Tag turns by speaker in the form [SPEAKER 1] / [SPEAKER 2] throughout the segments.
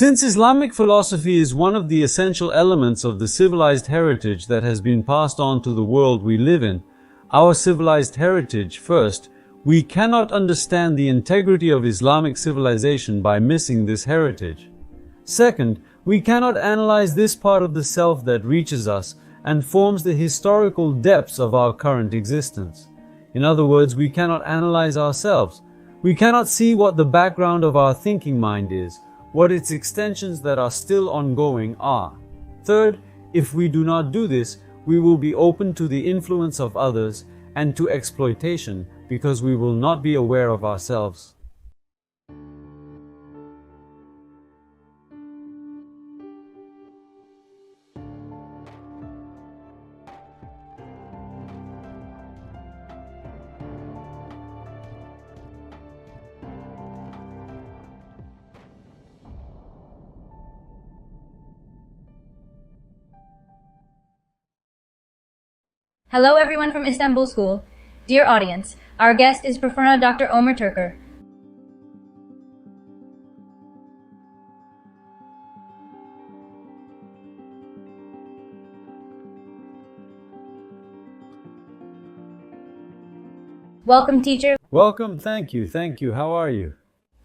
[SPEAKER 1] Since Islamic philosophy is one of the essential elements of the civilized heritage that has been passed on to the world we live in, our civilized heritage first, we cannot understand the integrity of Islamic civilization by missing this heritage. Second, we cannot analyze this part of the self that reaches us and forms the historical depths of our current existence. In other words, we cannot analyze ourselves. We cannot see what the background of our thinking mind is, what its extensions that are still ongoing are. Third, if we do not do this, we will be open to the influence of others and to exploitation because we will not be aware of ourselves.
[SPEAKER 2] Hello everyone from Istanbul School. Dear audience, our guest is Prof. Dr. Ömer Türker. Welcome, teacher.
[SPEAKER 1] Welcome, thank you. How are you?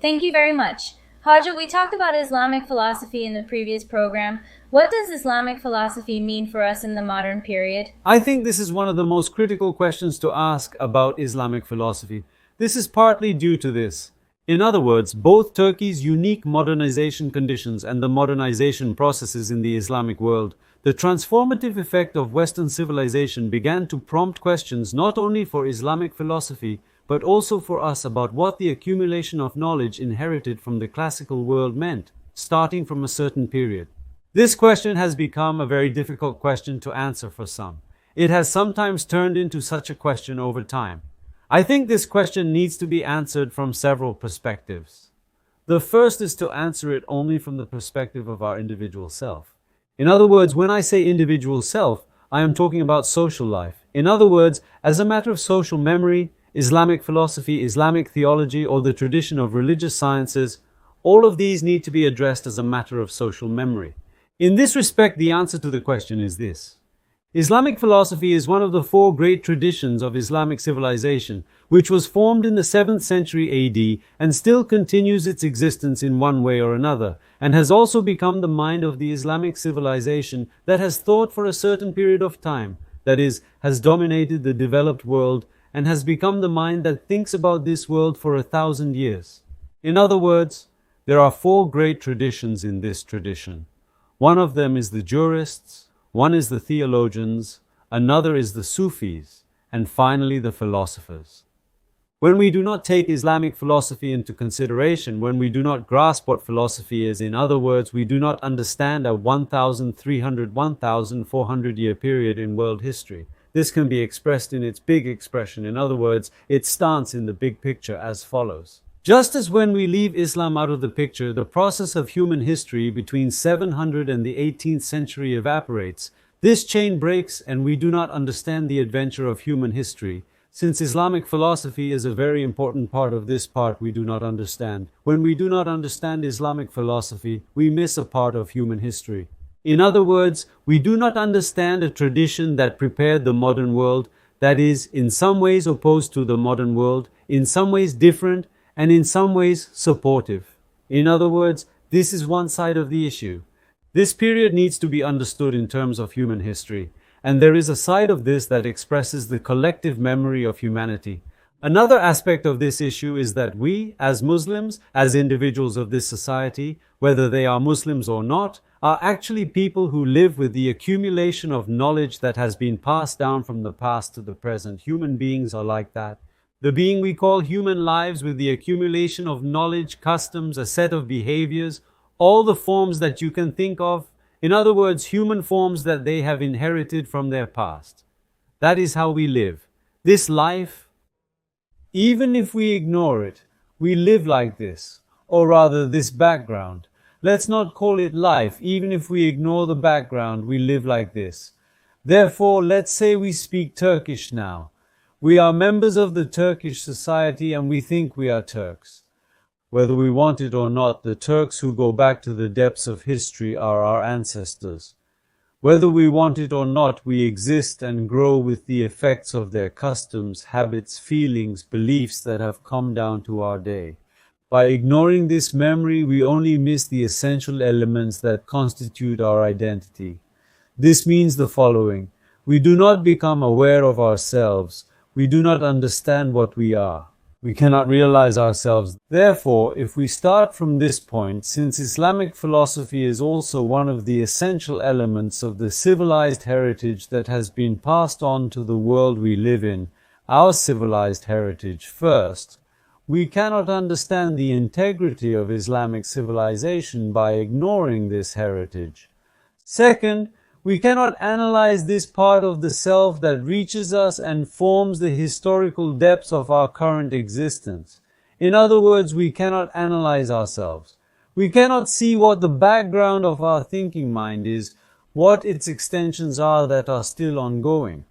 [SPEAKER 2] Thank you very much. Haja, we talked about Islamic philosophy in the previous program. What does Islamic philosophy mean for us in the modern period?
[SPEAKER 1] I think this is one of the most critical questions to ask about Islamic philosophy. This is partly due to this. In other words, both Turkey's unique modernization conditions and the modernization processes in the Islamic world, the transformative effect of Western civilization began to prompt questions not only for Islamic philosophy, but also for us about what the accumulation of knowledge inherited from the classical world meant, starting from a certain period. This question has become a very difficult question to answer for some. It has sometimes turned into such a question over time. I think this question needs to be answered from several perspectives. The first is to answer it only from the perspective of our individual self. In other words, when I say individual self, I am talking about social life. In other words, as a matter of social memory, Islamic philosophy, Islamic theology, or the tradition of religious sciences, all of these need to be addressed as a matter of social memory. In this respect, the answer to the question is this. Islamic philosophy is one of the four great traditions of Islamic civilization, which was formed in the 7th century AD and still continues its existence in one way or another, and has also become the mind of the Islamic civilization that has thought for a certain period of time, that is, has dominated the developed world and has become the mind that thinks about this world for 1,000 years. In other words, there are four great traditions in this tradition. One of them is the jurists, one is the theologians, another is the Sufis, and finally the philosophers. When we do not take Islamic philosophy into consideration, when we do not grasp what philosophy is, in other words, we do not understand a 1,400 year period in world history. This can be expressed in its big expression, in other words, its stance in the big picture as follows. Just as when we leave Islam out of the picture, the process of human history between 700 and the 18th century evaporates. This chain breaks and we do not understand the adventure of human history. Since Islamic philosophy is a very important part of this part we do not understand. When we do not understand Islamic philosophy, we miss a part of human history. In other words, we do not understand a tradition that prepared the modern world, that is, in some ways opposed to the modern world, in some ways different, and in some ways supportive. In other words, this is one side of the issue. This period needs to be understood in terms of human history, and there is a side of this that expresses the collective memory of humanity. Another aspect of this issue is that we, as Muslims, as individuals of this society, whether they are Muslims or not, are actually people who live with the accumulation of knowledge that has been passed down from the past to the present. Human beings are like that. The being we call human lives with the accumulation of knowledge, customs, a set of behaviors, all the forms that you can think of. In other words, human forms that they have inherited from their past. That is how we live. This life, even if we ignore it, we live like this, or rather this background. Let's not call it life. Even if we ignore the background, we live like this. Therefore, let's say we speak Turkish now. We are members of the Turkish society and we think we are Turks. Whether we want it or not, the Turks who go back to the depths of history are our ancestors. Whether we want it or not, we exist and grow with the effects of their customs, habits, feelings, beliefs that have come down to our day. By ignoring this memory, we only miss the essential elements that constitute our identity. This means the following: we do not become aware of ourselves. We do not understand what we are. We cannot realize ourselves. Therefore, if we start from this point, since Islamic philosophy is also one of the essential elements of the civilized heritage that has been passed on to the world we live in, our civilized heritage first, we cannot understand the integrity of Islamic civilization by ignoring this heritage. Second, we cannot analyze this part of the self that reaches us and forms the historical depths of our current existence. In other words, we cannot analyze ourselves. We cannot see what the background of our thinking mind is, what its extensions are that are still ongoing.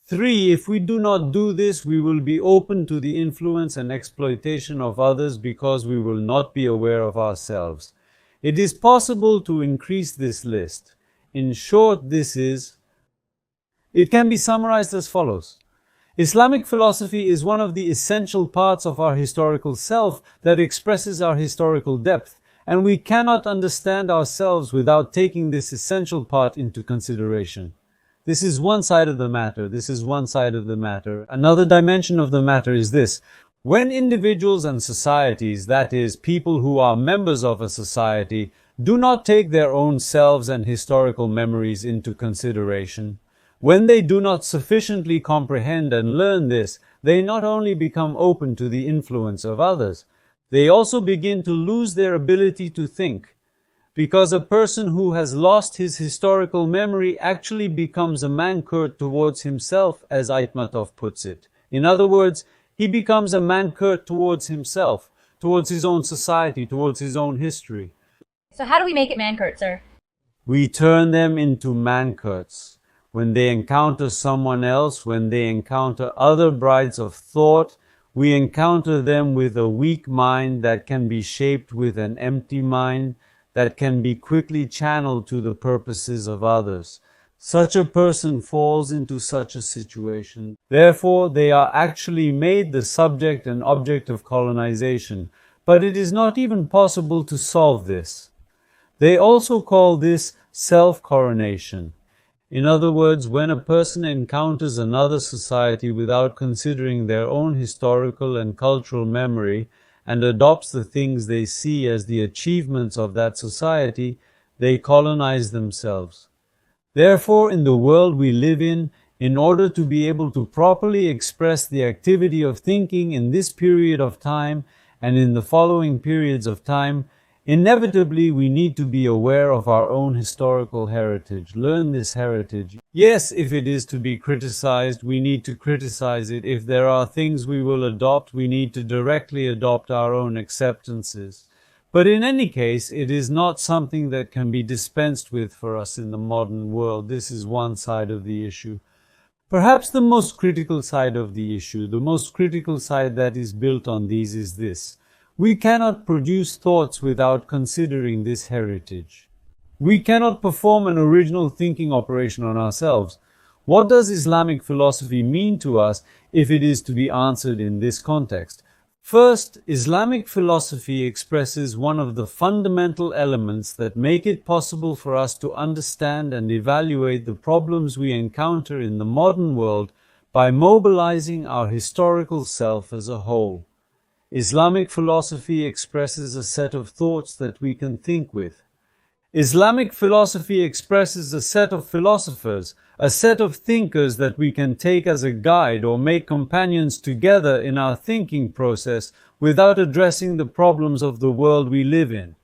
[SPEAKER 1] 3. If we do not do this, we will be open to the influence and exploitation of others because we will not be aware of ourselves. It is possible to increase this list. In short, it can be summarized as follows. Islamic philosophy is one of the essential parts of our historical self that expresses our historical depth, and we cannot understand ourselves without taking this essential part into consideration. This is one side of the matter. Another dimension of the matter is this. When individuals and societies, that is, people who are members of a society, do not take their own selves and historical memories into consideration, when they do not sufficiently comprehend and learn this, they not only become open to the influence of others, they also begin to lose their ability to think. Because a person who has lost his historical memory actually becomes a mankurt towards himself, as Aytmatov puts it. In other words, he becomes a mankurt towards himself, towards his own society, towards his own history.
[SPEAKER 2] So how do we make it mankurt, sir?
[SPEAKER 1] We turn them into mankurts. When they encounter someone else, when they encounter other brides of thought, we encounter them with a weak mind that can be shaped with an empty mind, that can be quickly channeled to the purposes of others. Such a person falls into such a situation. Therefore, they are actually made the subject and object of colonization. But it is not even possible to solve this. They also call this self-coronation. In other words, when a person encounters another society without considering their own historical and cultural memory and adopts the things they see as the achievements of that society, they colonize themselves. Therefore, in the world we live in order to be able to properly express the activity of thinking in this period of time and in the following periods of time, inevitably we need to be aware of our own historical heritage, learn this heritage. Yes, if it is to be criticized, we need to criticize it. If there are things we will adopt, we need to directly adopt our own acceptances. But in any case, it is not something that can be dispensed with for us in the modern world. This is one side of the issue. Perhaps the most critical side of the issue, the most critical side that is built on these is this. We cannot produce thoughts without considering this heritage. We cannot perform an original thinking operation on ourselves. What does Islamic philosophy mean to us if it is to be answered in this context? First, Islamic philosophy expresses one of the fundamental elements that make it possible for us to understand and evaluate the problems we encounter in the modern world by mobilizing our historical self as a whole. Islamic philosophy expresses a set of thoughts that we can think with. Islamic philosophy expresses a set of philosophers, a set of thinkers that we can take as a guide or make companions together in our thinking process without addressing the problems of the world we live in.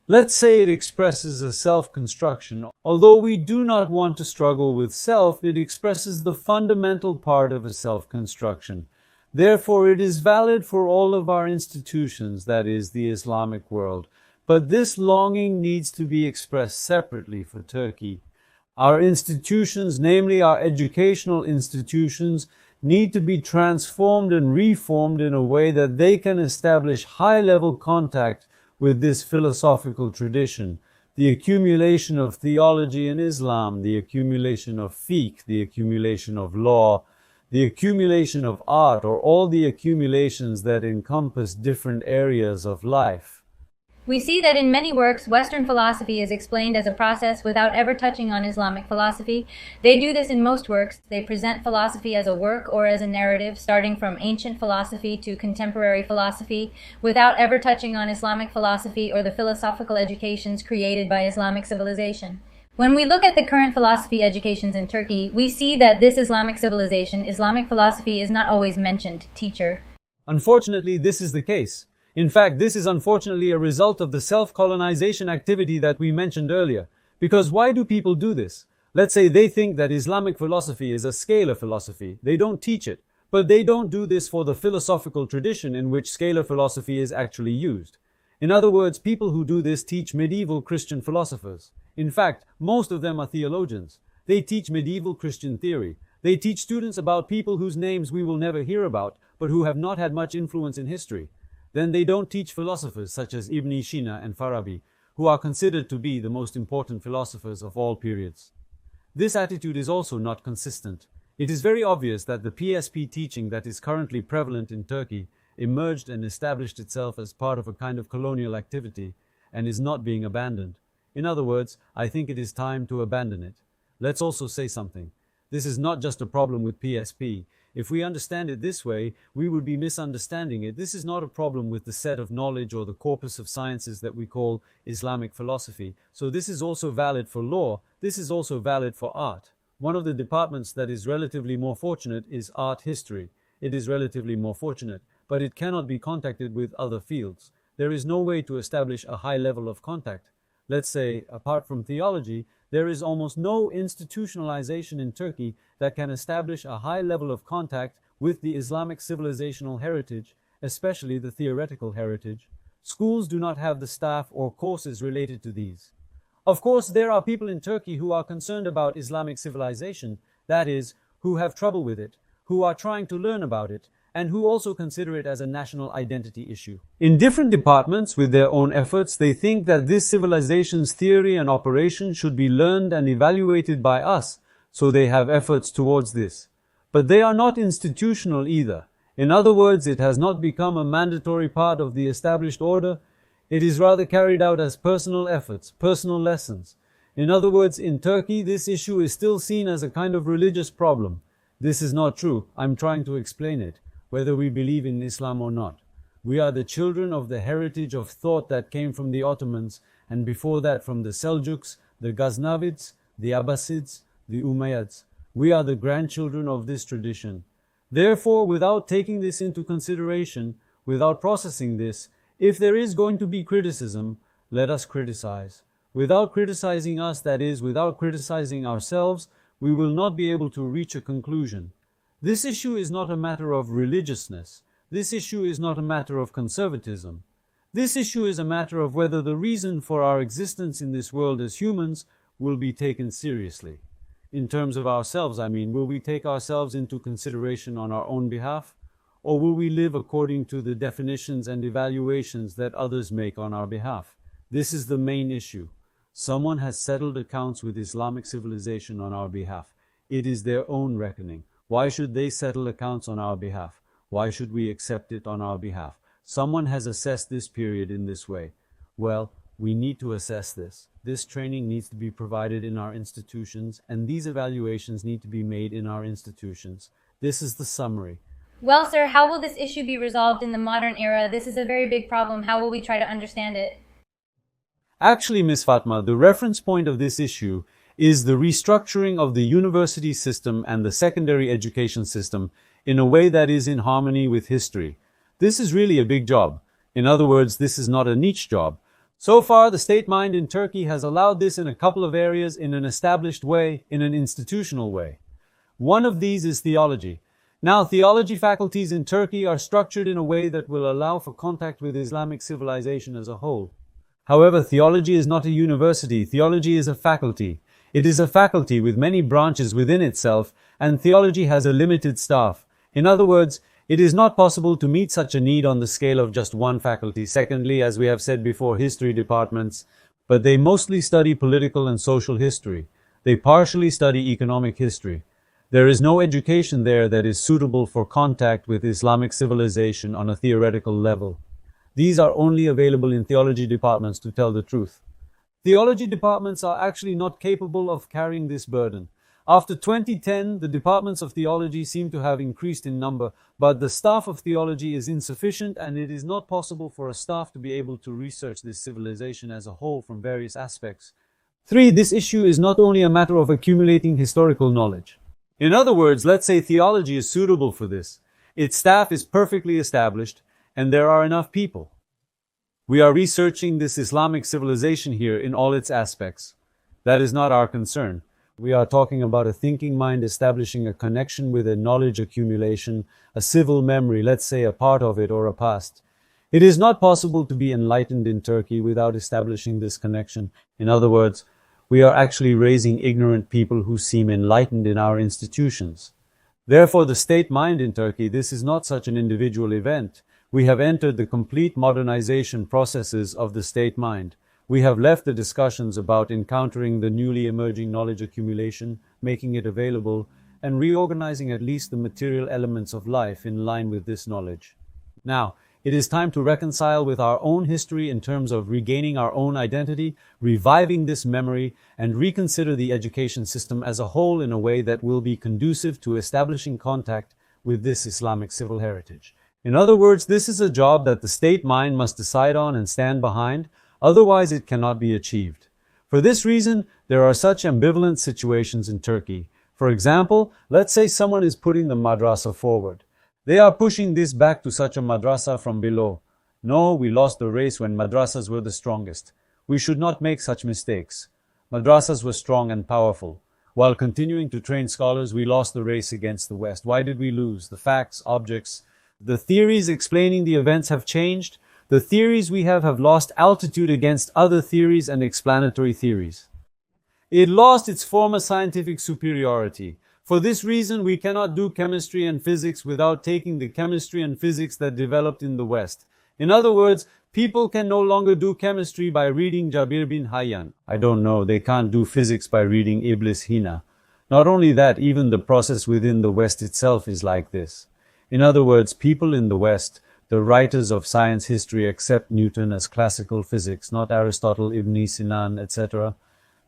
[SPEAKER 1] Let's say it expresses a self-construction. Although we do not want to struggle with self, it expresses the fundamental part of a self-construction. Therefore, it is valid for all of our institutions, that is, the Islamic world. But this longing needs to be expressed separately for Turkey. Our institutions, namely our educational institutions, need to be transformed and reformed in a way that they can establish high-level contact with this philosophical tradition. The accumulation of theology in Islam, the accumulation of fiqh, the accumulation of law, the accumulation of art, or all the accumulations that encompass different areas of life.
[SPEAKER 2] We see that in many works, Western philosophy is explained as a process without ever touching on Islamic philosophy. They do this in most works. They present philosophy as a work or as a narrative, starting from ancient philosophy to contemporary philosophy, without ever touching on Islamic philosophy or the philosophical educations created by Islamic civilization. When we look at the current philosophy educations in Turkey, we see that this Islamic civilization, Islamic philosophy, is not always mentioned, teacher.
[SPEAKER 1] Unfortunately, this is the case. In fact, this is unfortunately a result of the self-colonization activity that we mentioned earlier. Because why do people do this? Let's say they think that Islamic philosophy is a scalar philosophy. They don't teach it. But they don't do this for the philosophical tradition in which scalar philosophy is actually used. In other words, people who do this teach medieval Christian philosophers. In fact, most of them are theologians. They teach medieval Christian theory. They teach students about people whose names we will never hear about, but who have not had much influence in history. Then they don't teach philosophers such as Ibn Sina and Farabi, who are considered to be the most important philosophers of all periods. This attitude is also not consistent. It is very obvious that the PSP teaching that is currently prevalent in Turkey emerged and established itself as part of a kind of colonial activity and is not being abandoned. In other words, I think it is time to abandon it. Let's also say something. This is not just a problem with PSP. If we understand it this way, we would be misunderstanding it. This is not a problem with the set of knowledge or the corpus of sciences that we call Islamic philosophy. So this is also valid for law. This is also valid for art. One of the departments that is relatively more fortunate is art history. It is relatively more fortunate, but it cannot be contacted with other fields. There is no way to establish a high level of contact. Let's say, apart from theology, there is almost no institutionalization in Turkey that can establish a high level of contact with the Islamic civilizational heritage, especially the theoretical heritage. Schools do not have the staff or courses related to these. Of course, there are people in Turkey who are concerned about Islamic civilization, that is, who have trouble with it, who are trying to learn about it, and who also consider it as a national identity issue. In different departments, with their own efforts, they think that this civilization's theory and operation should be learned and evaluated by us, so they have efforts towards this. But they are not institutional either. In other words, it has not become a mandatory part of the established order. It is rather carried out as personal efforts, personal lessons. In other words, in Turkey, this issue is still seen as a kind of religious problem. This is not true. I'm trying to explain it, whether we believe in Islam or not. We are the children of the heritage of thought that came from the Ottomans, and before that from the Seljuks, the Ghaznavids, the Abbasids, the Umayyads. We are the grandchildren of this tradition. Therefore, without taking this into consideration, without processing this, if there is going to be criticism, let us criticize. Without criticizing us, that is, without criticizing ourselves, we will not be able to reach a conclusion. This issue is not a matter of religiousness. This issue is not a matter of conservatism. This issue is a matter of whether the reason for our existence in this world as humans will be taken seriously. In terms of ourselves, will we take ourselves into consideration on our own behalf? Or will we live according to the definitions and evaluations that others make on our behalf? This is the main issue. Someone has settled accounts with Islamic civilization on our behalf. It is their own reckoning. Why should they settle accounts on our behalf? Why should we accept it on our behalf? Someone has assessed this period in this way. Well, we need to assess this. This training needs to be provided in our institutions, and these evaluations need to be made in our institutions. This is the summary.
[SPEAKER 2] Well, sir, how will this issue be resolved in the modern era? This is a very big problem. How will we try to understand it?
[SPEAKER 1] Actually, Ms. Fatma, the reference point of this issue is the restructuring of the university system and the secondary education system in a way that is in harmony with history. This is really a big job. In other words, this is not a niche job. So far, the state mind in Turkey has allowed this in a couple of areas in an established way, in an institutional way. One of these is theology. Now, theology faculties in Turkey are structured in a way that will allow for contact with Islamic civilization as a whole. However, theology is not a university. Theology is a faculty. It is a faculty with many branches within itself, and theology has a limited staff. In other words, it is not possible to meet such a need on the scale of just one faculty. Secondly, as we have said before, history departments, but they mostly study political and social history. They partially study economic history. There is no education there that is suitable for contact with Islamic civilization on a theoretical level. These are only available in theology departments, to tell the truth. Theology departments are actually not capable of carrying this burden. After 2010, the departments of theology seem to have increased in number, but the staff of theology is insufficient, and it is not possible for a staff to be able to research this civilization as a whole from various aspects. 3. This issue is not only a matter of accumulating historical knowledge. In other words, let's say theology is suitable for this. Its staff is perfectly established, and there are enough people. We are researching this Islamic civilization here in all its aspects. That is not our concern. We are talking about a thinking mind establishing a connection with a knowledge accumulation, a civil memory, let's say a part of it or a past. It is not possible to be enlightened in Turkey without establishing this connection. In other words, we are actually raising ignorant people who seem enlightened in our institutions. Therefore, the state mind in Turkey, this is not such an individual event. We have entered the complete modernization processes of the state mind. We have left the discussions about encountering the newly emerging knowledge accumulation, making it available, and reorganizing at least the material elements of life in line with this knowledge. Now, it is time to reconcile with our own history in terms of regaining our own identity, reviving this memory, and reconsider the education system as a whole in a way that will be conducive to establishing contact with this Islamic civil heritage. In other words, this is a job that the state mind must decide on and stand behind, otherwise it cannot be achieved. For this reason, there are such ambivalent situations in Turkey. For example, let's say someone is putting the madrasa forward. They are pushing this back to such a madrasa from below. No, we lost the race when madrasas were the strongest. We should not make such mistakes. Madrasas were strong and powerful. While continuing to train scholars, we lost the race against the West. Why did we lose? The facts, objects, the theories explaining the events have changed. The theories we have lost altitude against other theories and explanatory theories. It lost its former scientific superiority. For this reason, we cannot do chemistry and physics without taking the chemistry and physics that developed in the West. In other words, people can no longer do chemistry by reading Jabir bin Hayyan. I don't know, they can't do physics by reading Iblis Hina. Not only that, even the process within the West itself is like this. In other words, people in the West, the writers of science history, accept Newton as classical physics, not Aristotle, Ibn Sina, etc.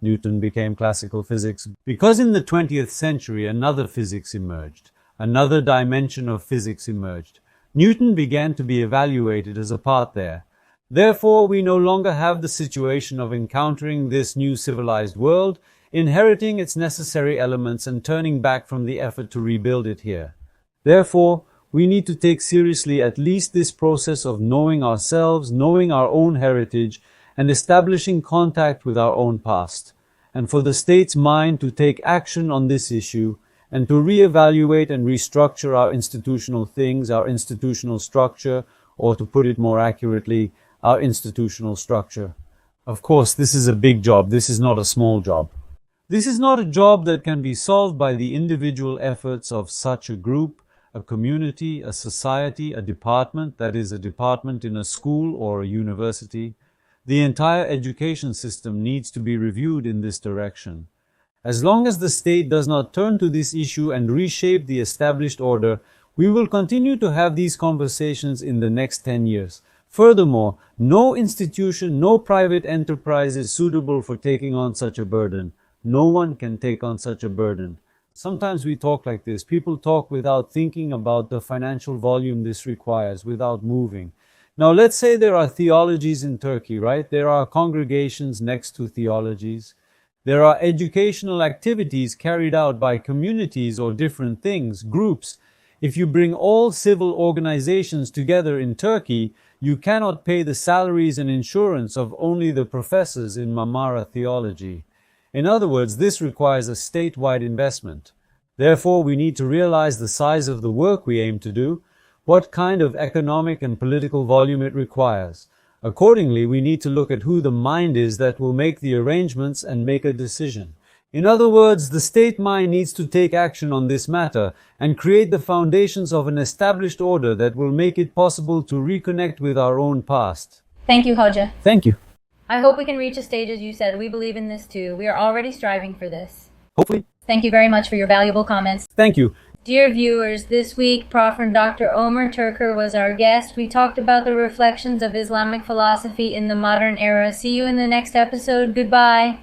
[SPEAKER 1] Newton became classical physics because in the 20th century another physics emerged. Another dimension of physics emerged. Newton began to be evaluated as a part there. Therefore, we no longer have the situation of encountering this new civilized world, inheriting its necessary elements and turning back from the effort to rebuild it here. Therefore, we need to take seriously at least this process of knowing ourselves, knowing our own heritage, and establishing contact with our own past, and for the state's mind to take action on this issue, and to reevaluate and restructure our institutional things, our institutional structure, or to put it more accurately, our institutional structure. Of course, this is a big job. This is not a small job. This is not a job that can be solved by the individual efforts of such a group, a community, a society, a department, that is, a department in a school or a university. The entire education system needs to be reviewed in this direction. As long as the state does not turn to this issue and reshape the established order, we will continue to have these conversations in the next 10 years. Furthermore, no institution, no private enterprise is suitable for taking on such a burden. No one can take on such a burden. Sometimes we talk like this. People talk without thinking about the financial volume this requires, without moving. Now, let's say there are theologies in Turkey, right? There are congregations next to theologies. There are educational activities carried out by communities or different things, groups. If you bring all civil organizations together in Turkey, you cannot pay the salaries and insurance of only the professors in Marmara theology. In other words, this requires a statewide investment. Therefore, we need to realize the size of the work we aim to do, what kind of economic and political volume it requires. Accordingly, we need to look at who the mind is that will make the arrangements and make a decision. In other words, the state mind needs to take action on this matter and create the foundations of an established order that will make it possible to reconnect with our own past.
[SPEAKER 2] Thank you, Hoja.
[SPEAKER 1] Thank you.
[SPEAKER 2] I hope we can reach a stage, as you said. We believe in this too. We are already striving for this.
[SPEAKER 1] Hopefully.
[SPEAKER 2] Thank you very much for your valuable comments.
[SPEAKER 1] Thank you.
[SPEAKER 2] Dear viewers, this week Prof and Dr. Ömer Türker was our guest. We talked about the reflections of Islamic philosophy in the modern era. See you in the next episode. Goodbye.